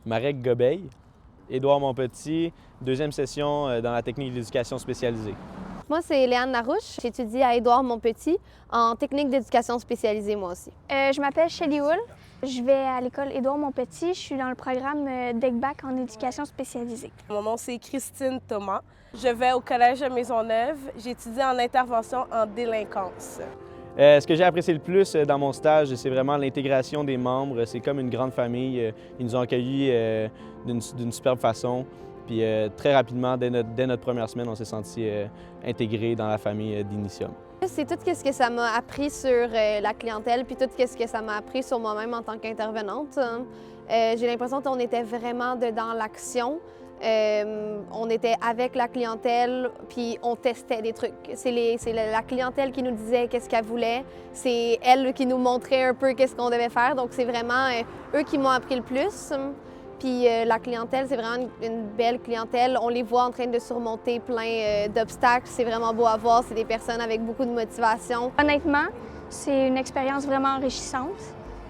Marek Gobeil, Édouard Montpetit, deuxième session dans la technique d'éducation spécialisée. Moi, c'est Léane Larouche. J'étudie à Édouard Montpetit en technique d'éducation spécialisée, moi aussi. Je m'appelle Shelly Hull. Je vais à l'école Édouard Montpetit. Je suis dans le programme DECBac en éducation spécialisée. Mon nom, c'est Christine Thomas. Je vais au collège de Maisonneuve. J'étudie en intervention en délinquance. Ce que j'ai apprécié le plus dans mon stage, c'est vraiment l'intégration des membres. C'est comme une grande famille. Ils nous ont accueillis d'une superbe façon. Puis très rapidement, dès notre première semaine, on s'est sentis intégrés dans la famille d'Initium. C'est tout ce que ça m'a appris sur la clientèle, puis tout ce que ça m'a appris sur moi-même en tant qu'intervenante. J'ai l'impression qu'on était vraiment dans l'action. On était avec la clientèle, puis on testait des trucs. C'est la clientèle qui nous disait qu'est-ce qu'elle voulait. C'est elle qui nous montrait un peu qu'est-ce qu'on devait faire. Donc c'est vraiment eux qui m'ont appris le plus. Puis la clientèle, c'est vraiment une belle clientèle. On les voit en train de surmonter plein d'obstacles. C'est vraiment beau à voir. C'est des personnes avec beaucoup de motivation. Honnêtement, c'est une expérience vraiment enrichissante.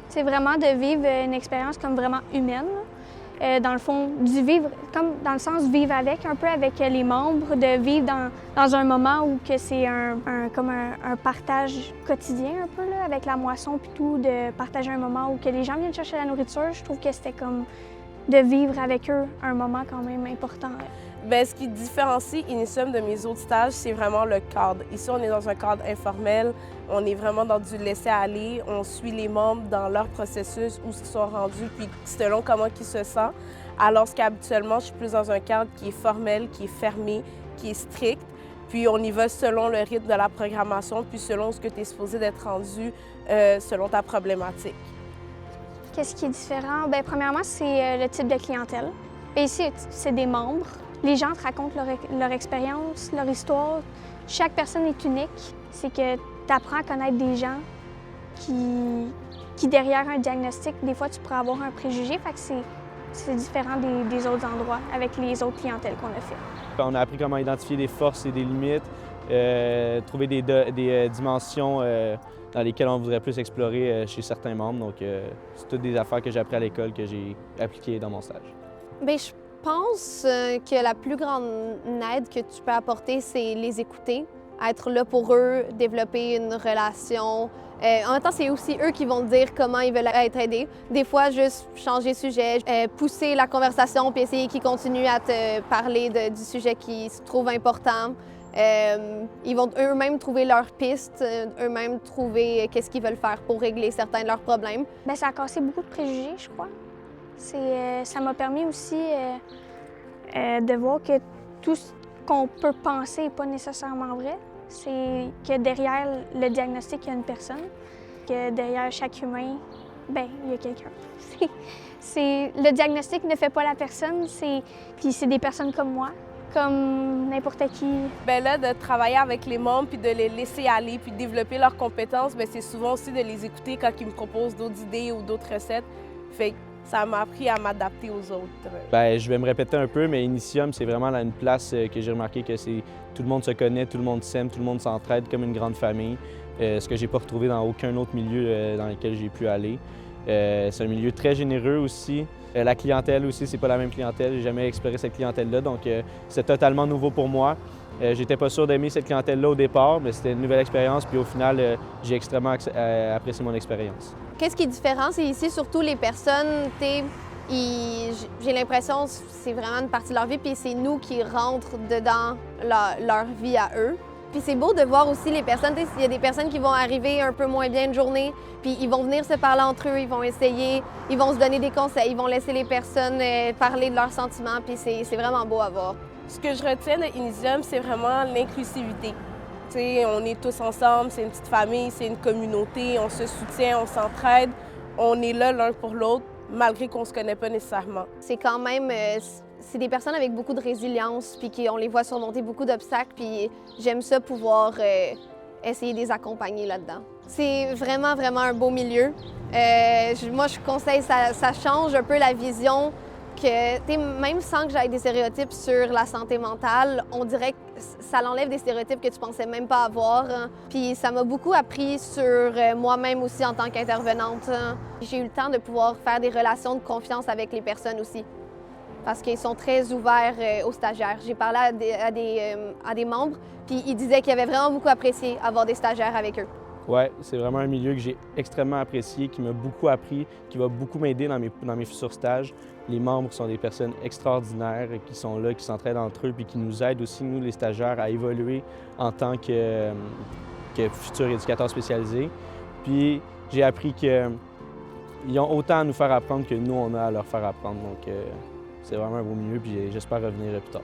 C'est vraiment de vivre une expérience comme vraiment humaine. Dans le fond, du vivre, comme dans le sens vivre avec, un peu avec les membres, de vivre dans un moment où que c'est comme un partage quotidien un peu, là, avec la moisson puis tout, de partager un moment où que les gens viennent chercher la nourriture. Je trouve que c'était comme de vivre avec eux un moment quand même important. Bien, ce qui différencie Initium de mes autres stages, c'est vraiment le cadre. Ici, on est dans un cadre informel, on est vraiment dans du laisser-aller, on suit les membres dans leur processus, où ils sont rendus, puis selon comment ils se sentent. Alors qu'habituellement, je suis plus dans un cadre qui est formel, qui est fermé, qui est strict. Puis on y va selon le rythme de la programmation, puis selon ce que tu es supposé d'être rendu, selon ta problématique. Qu'est-ce qui est différent? Bien, premièrement, c'est le type de clientèle. Bien, ici, c'est des membres. Les gens te racontent leur expérience, leur histoire. Chaque personne est unique. C'est que tu apprends à connaître des gens qui, derrière un diagnostic, des fois, tu pourrais avoir un préjugé. Fait que c'est différent des autres endroits avec les autres clientèles qu'on a fait. On a appris comment identifier des forces et des limites, trouver des dimensions dans lesquelles on voudrait plus explorer chez certains membres. Donc, c'est toutes des affaires que j'ai apprises à l'école, que j'ai appliquées dans mon stage. Bien, je pense que la plus grande aide que tu peux apporter, c'est les écouter, être là pour eux, développer une relation. En même temps, c'est aussi eux qui vont te dire comment ils veulent être aidés. Des fois, juste changer de sujet, pousser la conversation puis essayer qu'ils continuent à te parler du sujet qui se trouve important. Ils vont eux-mêmes trouver leurs pistes, eux-mêmes trouver qu'est-ce qu'ils veulent faire pour régler certains de leurs problèmes. Bien, ça a cassé beaucoup de préjugés, je crois. Ça m'a permis aussi de voir que tout ce qu'on peut penser n'est pas nécessairement vrai. C'est que derrière le diagnostic, il y a une personne, que derrière chaque humain, bien, il y a quelqu'un. Le diagnostic ne fait pas la personne, puis c'est des personnes comme moi, comme n'importe qui. Bien là, de travailler avec les membres, puis de les laisser aller, puis de développer leurs compétences, bien, c'est souvent aussi de les écouter quand ils me proposent d'autres idées ou d'autres recettes. Fait que ça m'a appris à m'adapter aux autres. Bien, je vais me répéter un peu, mais Initium, c'est vraiment une place que j'ai remarqué que tout le monde se connaît, tout le monde s'aime, tout le monde s'entraide comme une grande famille. Ce que j'ai pas retrouvé dans aucun autre milieu dans lequel j'ai pu aller. C'est un milieu très généreux aussi. La clientèle aussi, c'est pas la même clientèle. J'ai jamais exploré cette clientèle-là, donc c'est totalement nouveau pour moi. J'étais pas sûr d'aimer cette clientèle-là au départ, mais c'était une nouvelle expérience, puis au final, j'ai extrêmement apprécié mon expérience. Qu'est-ce qui est différent, c'est ici surtout les personnes, j'ai l'impression que c'est vraiment une partie de leur vie, puis c'est nous qui rentrent dedans leur vie à eux. Puis c'est beau de voir aussi les personnes, il y a des personnes qui vont arriver un peu moins bien une journée, puis ils vont venir se parler entre eux, ils vont essayer, ils vont se donner des conseils, ils vont laisser les personnes parler de leurs sentiments, puis c'est vraiment beau à voir. Ce que je retiens de Initium, c'est vraiment l'inclusivité. T'sais, on est tous ensemble, c'est une petite famille, c'est une communauté, on se soutient, on s'entraide, on est là l'un pour l'autre, malgré qu'on ne se connaît pas nécessairement. C'est quand même, c'est des personnes avec beaucoup de résilience, puis on les voit surmonter beaucoup d'obstacles, puis j'aime ça pouvoir essayer de les accompagner là-dedans. C'est vraiment, vraiment un beau milieu. Moi, je conseille, ça change un peu la vision que, même sans que j'aille des stéréotypes sur la santé mentale, on dirait que ça l'enlève des stéréotypes que tu pensais même pas avoir. Puis ça m'a beaucoup appris sur moi-même aussi en tant qu'intervenante. J'ai eu le temps de pouvoir faire des relations de confiance avec les personnes aussi, parce qu'ils sont très ouverts aux stagiaires. J'ai parlé à des membres, puis ils disaient qu'ils avaient vraiment beaucoup apprécié avoir des stagiaires avec eux. Oui, c'est vraiment un milieu que j'ai extrêmement apprécié, qui m'a beaucoup appris, qui va beaucoup m'aider dans mes futurs stages. Les membres sont des personnes extraordinaires qui sont là, qui s'entraident entre eux, puis qui nous aident aussi, nous, les stagiaires, à évoluer en tant que futurs éducateurs spécialisés. Puis j'ai appris qu'ils ont autant à nous faire apprendre que nous, on a à leur faire apprendre. Donc c'est vraiment un beau milieu, puis j'espère revenir plus tard.